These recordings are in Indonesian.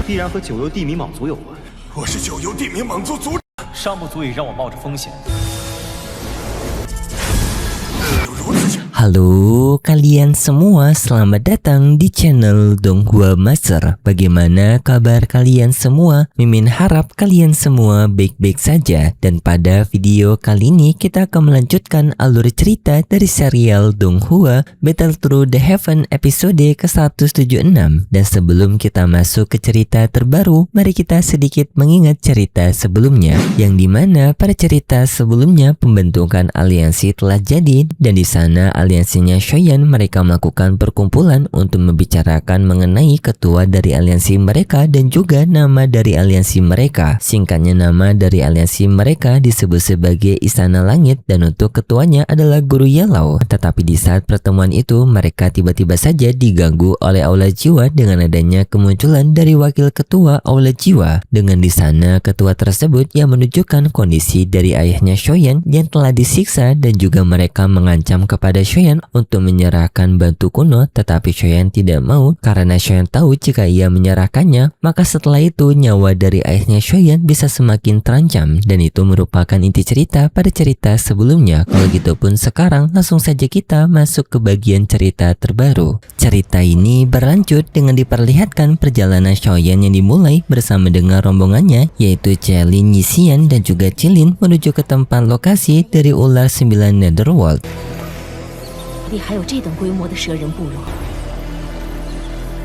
必然和九幽地冥蟒族有关。我是九幽地冥蟒族族长，尚不足以让我冒着风险。 Halo kalian semua, selamat datang di channel Donghua Master. Bagaimana kabar kalian semua? Mimin harap kalian semua baik-baik saja. Dan pada video kali ini kita akan melanjutkan alur cerita dari serial Donghua Battle Through the Heaven episode ke-176. Dan sebelum kita masuk ke cerita terbaru, mari kita sedikit mengingat cerita sebelumnya, yang dimana pada cerita sebelumnya pembentukan aliansi telah jadi, dan di sana aliansinya Shoyan mereka melakukan perkumpulan untuk membicarakan mengenai ketua dari aliansi mereka dan juga nama dari aliansi mereka. Singkatnya, nama dari aliansi mereka disebut sebagai Istana Langit dan untuk ketuanya adalah Guru Yellow. Tetapi di saat pertemuan itu mereka tiba-tiba saja diganggu oleh aula jiwa dengan adanya kemunculan dari wakil ketua aula jiwa. Dengan di sana ketua tersebut yang menunjukkan kondisi dari ayahnya Shoyan yang telah disiksa dan juga mereka mengancam kepada Shoyan untuk menyerahkan batu kuno, tetapi Shoyan tidak mau karena Shoyan tahu jika ia menyerahkannya maka setelah itu nyawa dari ayahnya Shoyan bisa semakin terancam, dan itu merupakan inti cerita pada cerita sebelumnya. Kalau gitu pun sekarang langsung saja kita masuk ke bagian cerita terbaru. Cerita ini berlanjut dengan diperlihatkan perjalanan Shoyan yang dimulai bersama dengan rombongannya yaitu Celin, Yisian dan juga Cilin menuju ke tempat lokasi dari ular 9 Netherworld. 里还有这等规模的蛇人部落。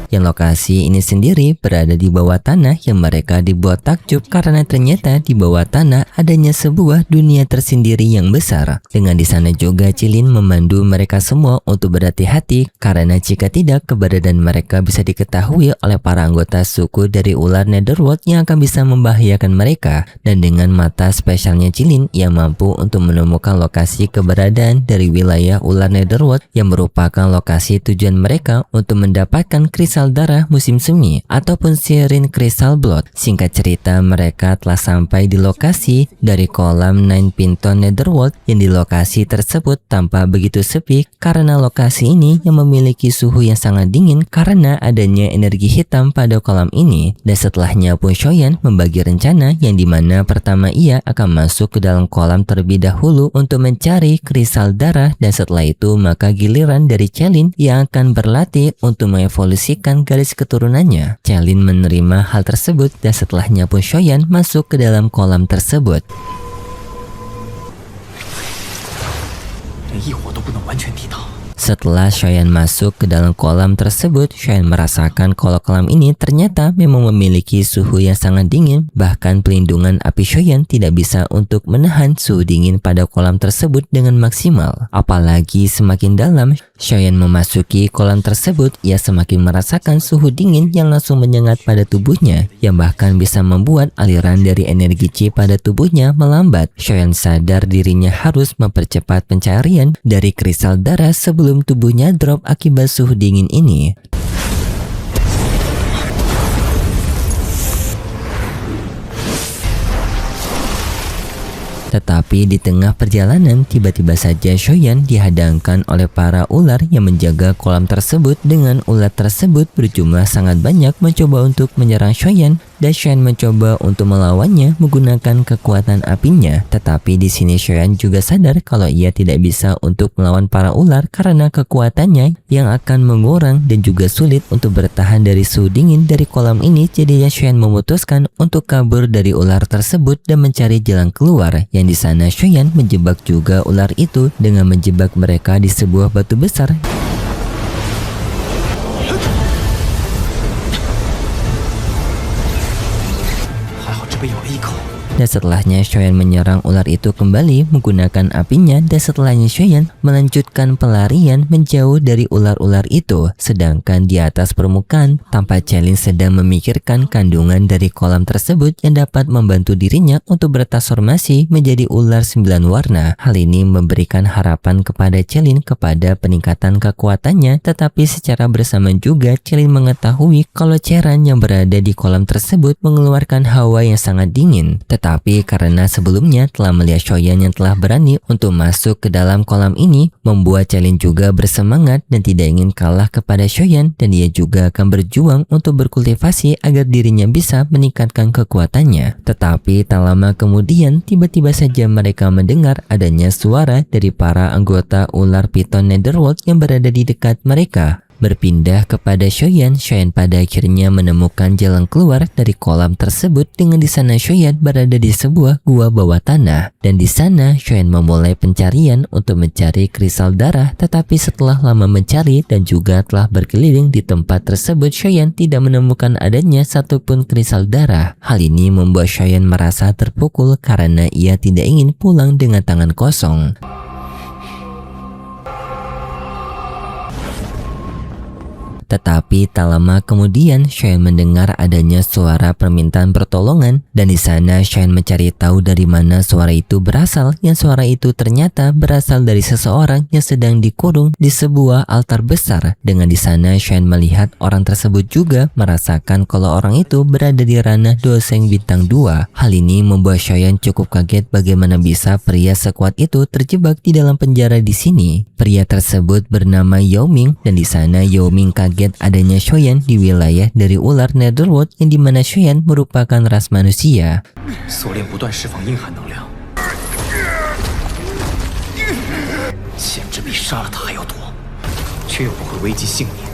Yang lokasi ini sendiri berada di bawah tanah yang mereka dibuat takjub karena ternyata di bawah tanah adanya sebuah dunia tersendiri yang besar. Dengan di sana juga Cilin memandu mereka semua untuk berhati-hati karena jika tidak keberadaan mereka bisa diketahui oleh para anggota suku dari ular Netherworld yang akan bisa membahayakan mereka. Dan dengan mata spesialnya Cilin yang mampu untuk menemukan lokasi keberadaan dari wilayah ular Netherworld yang merupakan lokasi tujuan mereka untuk mendapatkan kristal darah musim semi ataupun Sirin Crystal Blood. Singkat cerita mereka telah sampai di lokasi dari kolam Nine Pinton Netherworld yang di lokasi tersebut tampak begitu sepi karena lokasi ini yang memiliki suhu yang sangat dingin karena adanya energi hitam pada kolam ini. Dan setelahnya pun Shoyan membagi rencana yang dimana pertama ia akan masuk ke dalam kolam terlebih dahulu untuk mencari kristal darah, dan setelah itu maka giliran dari Celin yang akan berlatih untuk mengevolusikan garis keturunannya. Celin menerima hal tersebut dan setelahnya pun Shoyan masuk ke dalam kolam tersebut. 连异火都不能完全抵挡。 Setelah Shoyan masuk ke dalam kolam tersebut, Shoyan merasakan kalau kolam ini ternyata memang memiliki suhu yang sangat dingin. Bahkan pelindungan api Shoyan tidak bisa untuk menahan suhu dingin pada kolam tersebut dengan maksimal. Apalagi semakin dalam Shoyan memasuki kolam tersebut, ia semakin merasakan suhu dingin yang langsung menyengat pada tubuhnya, yang bahkan bisa membuat aliran dari energi chi pada tubuhnya melambat. Shoyan sadar dirinya harus mempercepat pencarian dari kristal darah sebelum tubuhnya drop akibat suhu dingin ini. Tetapi di tengah perjalanan tiba-tiba saja Shoyan dihadangkan oleh para ular yang menjaga kolam tersebut. Dengan ular tersebut berjumlah sangat banyak mencoba untuk menyerang Shoyan dan Shoyan mencoba untuk melawannya menggunakan kekuatan apinya. Tetapi di sini Shoyan juga sadar kalau ia tidak bisa untuk melawan para ular karena kekuatannya yang akan mengurang dan juga sulit untuk bertahan dari suhu dingin dari kolam ini. Jadinya Shoyan memutuskan untuk kabur dari ular tersebut dan mencari jalan keluar. Yang di sana Shoyan menjebak juga ular itu dengan menjebak mereka di sebuah batu besar. Dan setelahnya Shoyan menyerang ular itu kembali menggunakan apinya, dan setelahnya Shoyan melanjutkan pelarian menjauh dari ular-ular itu. Sedangkan di atas permukaan tampak Celin sedang memikirkan kandungan dari kolam tersebut yang dapat membantu dirinya untuk bertransformasi menjadi ular 9 warna. Hal ini memberikan harapan kepada Celin kepada peningkatan kekuatannya, tetapi secara bersamaan juga Celin mengetahui kalau cairan yang berada di kolam tersebut mengeluarkan hawa yang sangat dingin. Tetapi Tetapi karena sebelumnya telah melihat Shoyan yang telah berani untuk masuk ke dalam kolam ini, membuat Chelin juga bersemangat dan tidak ingin kalah kepada Shoyan, dan dia juga akan berjuang untuk berkultivasi agar dirinya bisa meningkatkan kekuatannya. Tetapi tak lama kemudian tiba-tiba saja mereka mendengar adanya suara dari para anggota ular piton Netherworld yang berada di dekat mereka. Berpindah kepada Shoyan, Shoyan pada akhirnya menemukan jalan keluar dari kolam tersebut, dengan di sana Shoyan berada di sebuah gua bawah tanah, dan di sana Shoyan memulai pencarian untuk mencari kristal darah. Tetapi setelah lama mencari dan juga telah berkeliling di tempat tersebut, Shoyan tidak menemukan adanya satupun kristal darah. Hal ini membuat Shoyan merasa terpukul karena ia tidak ingin pulang dengan tangan kosong. Tetapi tak lama kemudian Shoyan mendengar adanya suara permintaan pertolongan, dan di sana Shoyan mencari tahu dari mana suara itu berasal. Yang suara itu ternyata berasal dari seseorang yang sedang dikurung di sebuah altar besar. Dengan di sana Shoyan melihat orang tersebut juga merasakan kalau orang itu berada di ranah Doseng bintang 2. Hal ini membuat Shoyan cukup kaget bagaimana bisa pria sekuat itu terjebak di dalam penjara di sini. Pria tersebut bernama Yao Ming, dan di sana Yao Ming kaget adanya Shoyan di wilayah dari ular Netherworld, yang dimana Shoyan merupakan ras manusia. 锁链不断释放阴寒能量，简直比杀了他还要多，却又不会危及性命。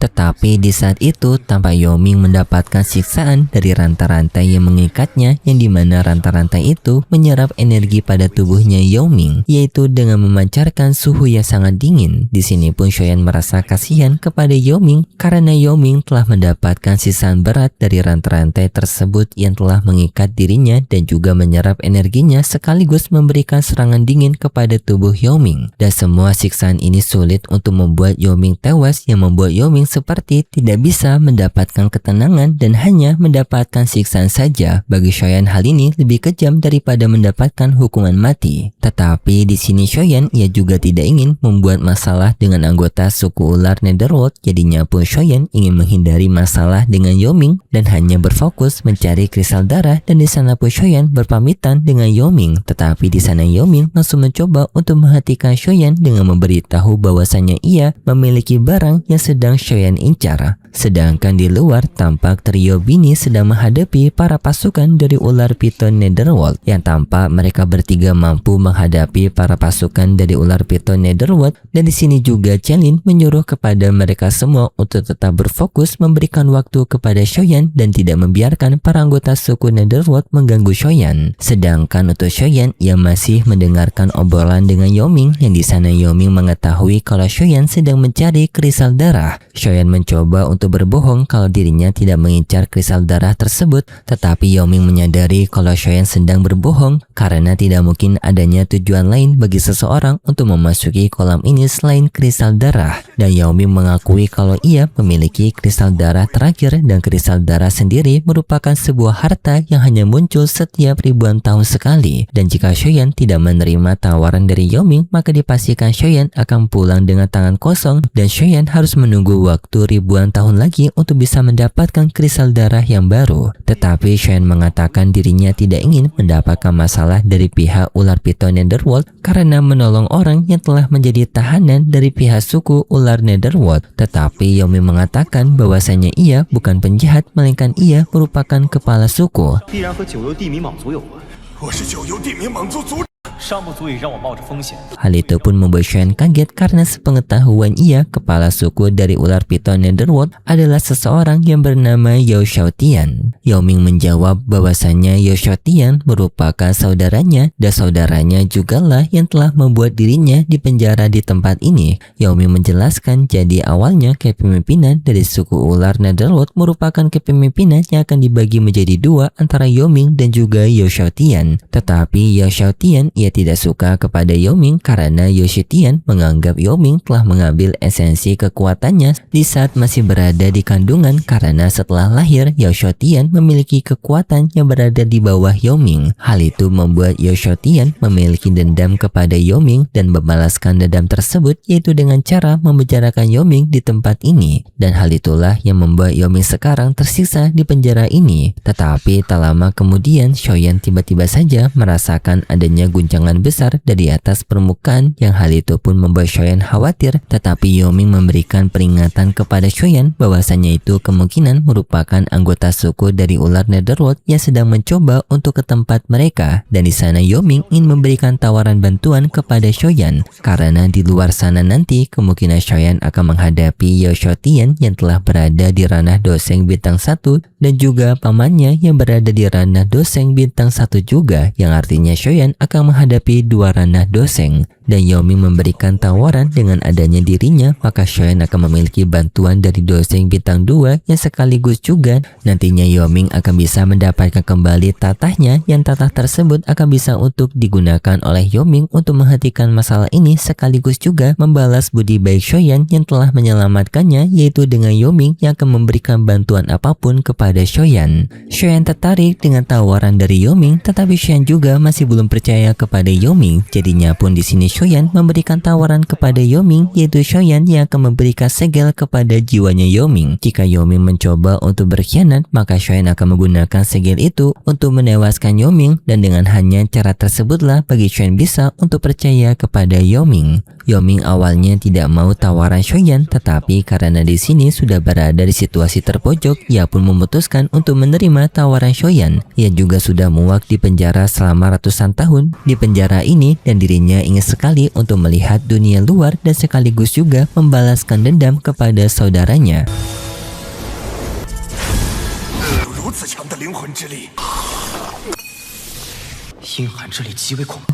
Tetapi di saat itu tampak Yao Ming mendapatkan siksaan dari rantai-rantai yang mengikatnya, yang dimana rantai-rantai itu menyerap energi pada tubuhnya Yao Ming, yaitu dengan memancarkan suhu yang sangat dingin. Di sini pun Shoyan merasa kasihan kepada Yao Ming karena Yao Ming telah mendapatkan siksaan berat dari rantai-rantai tersebut yang telah mengikat dirinya dan juga menyerap energinya, sekaligus memberikan serangan dingin kepada tubuh Yao Ming. Dan semua siksaan ini sulit untuk membuat Yao Ming tewas, yang membuat Yao Ming seperti tidak bisa mendapatkan ketenangan dan hanya mendapatkan siksaan saja. Bagi Shoyan hal ini lebih kejam daripada mendapatkan hukuman mati. Tetapi di sini Shoyan ia juga tidak ingin membuat masalah dengan anggota suku ular Netherworld. Jadinya pun Shoyan ingin menghindari masalah dengan Yao Ming dan hanya berfokus mencari kristal darah, dan di sana pun Shoyan berpamitan dengan Yao Ming. Tetapi di sana Yao Ming langsung mencoba untuk menghentikan Shoyan dengan memberitahu bahwasanya ia memiliki barang yang sedang Shoyan incar. Sedangkan di luar tampak trio Bini sedang menghadapi para pasukan dari ular piton Netherworld, yang tampak mereka bertiga mampu menghadapi para pasukan dari ular piton Netherworld. Dan di sini juga Chelin menyuruh kepada mereka semua untuk tetap berfokus memberikan waktu kepada Shoyan dan tidak membiarkan para anggota suku Netherworld mengganggu Shoyan. Sedangkan untuk Shoyan, ia masih mendengarkan obrolan dengan Yao Ming, yang di sana Yao Ming mengetahui kalau Shoyan sedang mencari kristal darah. Shoyan mencoba untuk berbohong kalau dirinya tidak mengincar kristal darah tersebut, tetapi Yao Ming menyadari kalau Shoyan sedang berbohong karena tidak mungkin adanya tujuan lain bagi seseorang untuk memasuki kolam ini selain kristal darah. Dan Yao Ming mengakui kalau ia memiliki kristal darah terakhir, dan kristal darah sendiri merupakan sebuah harta yang hanya muncul setiap ribuan tahun sekali. Dan jika Shoyan tidak menerima tawaran dari Yao Ming, maka dipastikan Shoyan akan pulang dengan tangan kosong, dan Shoyan harus menunggu waktu ribuan tahun lagi untuk bisa mendapatkan kristal darah yang baru. Tetapi Shoyan mengatakan dirinya tidak ingin mendapatkan masalah dari pihak ular piton Netherworld karena menolong orang yang telah menjadi tahanan dari pihak suku ular Netherworld. Tetapi Yao Ming mengatakan bahwasanya ia bukan penjahat, melainkan ia merupakan kepala suku. 必然和九幽地冥蟒族有关， 我是九幽地冥蟒族族长。 尚不足以让我冒着风险。 Hal itu pun membuat Shoyan kaget karena sepengetahuan ia, kepala suku dari ular piton Netherworld adalah seseorang yang bernama Yao Xiaotian. Yao Ming menjawab bahwasanya Yao Xiaotian merupakan saudaranya, dan saudaranya jugalah yang telah membuat dirinya dipenjara di tempat ini. Yao Ming menjelaskan jadi awalnya kepemimpinan dari suku ular Netherworld merupakan kepemimpinan yang akan dibagi menjadi dua antara Yao Ming dan juga Yao Xiaotian. Tetapi Yao Xiaotian ia tidak suka kepada Yao Ming karena Yoshi Tian menganggap Yao Ming telah mengambil esensi kekuatannya di saat masih berada di kandungan, karena setelah lahir Yao Tian memiliki kekuatan yang berada di bawah Yao Ming. Hal itu membuat Yao Tian memiliki dendam kepada Yao Ming dan membalaskan dendam tersebut yaitu dengan cara membicarakan Yao Ming di tempat ini, dan hal itulah yang membuat Yao Ming sekarang tersiksa di penjara ini. Tetapi tak lama kemudian Xiaoyan tiba-tiba saja merasakan adanya guncangan besar dari atas permukaan, yang hal itu pun membuat Xiaoyan khawatir. Tetapi Yao Ming memberikan peringatan kepada Xiaoyan bahwasanya itu kemungkinan merupakan anggota suku dari ular Netherworld yang sedang mencoba untuk ke tempat mereka, dan di sana Yao Ming ingin memberikan tawaran bantuan kepada Xiaoyan karena di luar sana nanti kemungkinan Xiaoyan akan menghadapi Yao Tian yang telah berada di ranah Doseng bintang 1 dan juga pamannya yang berada di ranah Doseng bintang 1 juga, yang artinya Xiaoyan akan menghadapi dua ranah Doseng. Dan Yao Ming memberikan tawaran dengan adanya dirinya maka Xiaoyan akan memiliki bantuan dari Doseng bintang 2 yang sekaligus juga nantinya Yao Ming akan bisa mendapatkan kembali tatahnya, yang tatah tersebut akan bisa untuk digunakan oleh Yao Ming untuk menghentikan masalah ini sekaligus juga membalas budi baik Xiaoyan yang telah menyelamatkannya, yaitu dengan Yao Ming yang akan memberikan bantuan apapun kepada Xiaoyan. Xiaoyan tertarik dengan tawaran dari Yao Ming, tetapi Xiaoyan juga masih belum percaya kepada Yao Ming. Jadinya pun di sini Xiaoyan memberikan tawaran kepada Yao Ming, yaitu Xiaoyan yang akan memberikan segel kepada jiwanya Yao Ming. Jika Yao Ming mencoba untuk berkhianat, maka Xiaoyan akan menggunakan segel itu untuk menewaskan Yao Ming, dan dengan hanya cara tersebutlah bagi Xiaoyan bisa untuk percaya kepada Yao Ming. Yao Ming awalnya tidak mau tawaran Xiaoyan, tetapi karena di sini sudah berada di situasi terpojok, ia pun memutuskan untuk menerima tawaran Xiaoyan. Ia juga sudah muak di penjara selama ratusan tahun di penjara ini, dan dirinya ingin sekali untuk melihat dunia luar dan sekaligus juga membalaskan dendam kepada saudaranya.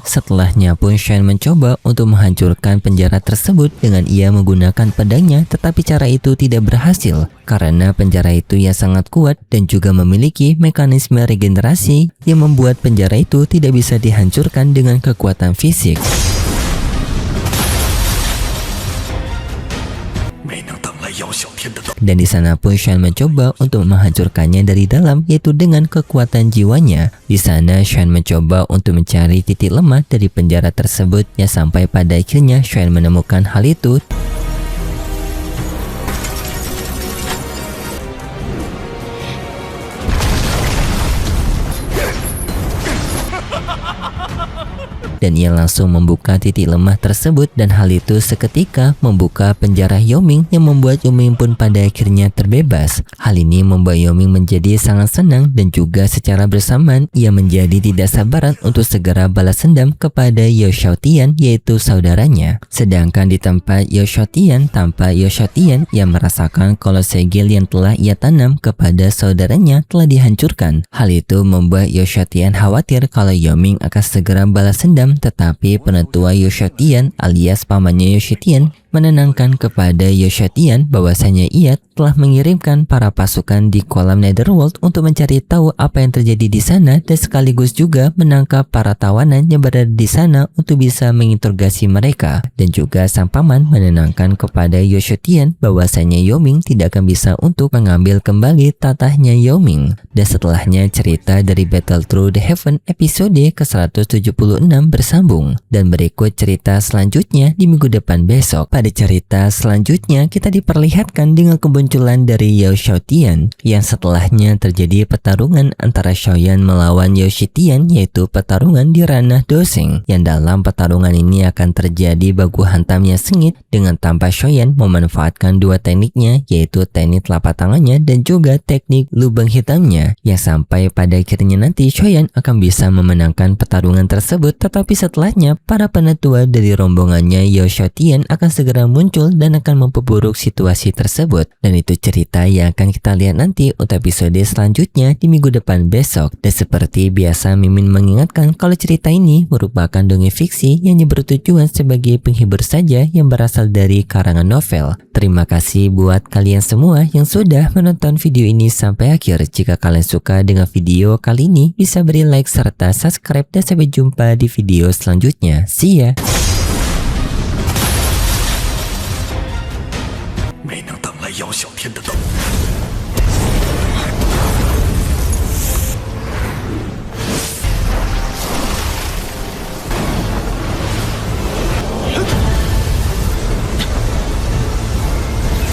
Setelahnya pun Shen mencoba untuk menghancurkan penjara tersebut dengan ia menggunakan pedangnya, tetapi cara itu tidak berhasil karena penjara itu yang sangat kuat dan juga memiliki mekanisme regenerasi yang membuat penjara itu tidak bisa dihancurkan dengan kekuatan fisik. Dan di sana pun Shen mencoba untuk menghancurkannya dari dalam, yaitu dengan kekuatan jiwanya. Di sana Shen mencoba untuk mencari titik lemah dari penjara tersebut, yang sampai pada akhirnya Shen menemukan hal itu. Dan ia langsung membuka titik lemah tersebut, dan hal itu seketika membuka penjara Yao Ming yang membuat Yao Ming pun pada akhirnya terbebas. Hal ini membuat Yao Ming menjadi sangat senang, dan juga secara bersamaan ia menjadi tidak sabaran untuk segera balas dendam kepada Yao Tian, yaitu saudaranya. Sedangkan di tempat Yao Tian, tampak Yao Tian yang merasakan kalau segel yang telah ia tanam kepada saudaranya telah dihancurkan. Hal itu membuat Yao Tian khawatir kalau Yao Ming akan segera balas dendam, tetapi penetua Yao Tian alias pamannya Yao Tian menenangkan kepada Yao Tian bahwasanya ia telah mengirimkan para pasukan di kolam Netherworld untuk mencari tahu apa yang terjadi di sana, dan sekaligus juga menangkap para tawanan yang berada di sana untuk bisa menginterogasi mereka. Dan juga sang paman menenangkan kepada Yao Tian bahwasanya Yao Ming tidak akan bisa untuk mengambil kembali tatahnya Yao Ming. Dan setelahnya cerita dari Battle Through the Heaven episode ke-176 bersambung, dan berikut cerita selanjutnya di minggu depan besok. Pada cerita selanjutnya kita diperlihatkan dengan kemunculan dari Yao Tian, yang setelahnya terjadi pertarungan antara Xiaoyan melawan Yao Tian, yaitu pertarungan di ranah Doseng, yang dalam pertarungan ini akan terjadi baku hantamnya sengit dengan tanpa Xiaoyan memanfaatkan dua tekniknya, yaitu teknik telapak tangannya dan juga teknik lubang hitamnya, yang sampai pada akhirnya nanti Xiaoyan akan bisa memenangkan pertarungan tersebut. Tetapi setelahnya para penetua dari rombongannya Yao Tian akan segera segera muncul dan akan memperburuk situasi tersebut. Dan itu cerita yang akan kita lihat nanti untuk episode selanjutnya di minggu depan besok. Dan seperti biasa, Mimin mengingatkan kalau cerita ini merupakan dongeng fiksi yang bertujuan sebagai penghibur saja yang berasal dari karangan novel. Terima kasih buat kalian semua yang sudah menonton video ini sampai akhir. Jika kalian suka dengan video kali ini, bisa beri like serta subscribe dan sampai jumpa di video selanjutnya. See ya!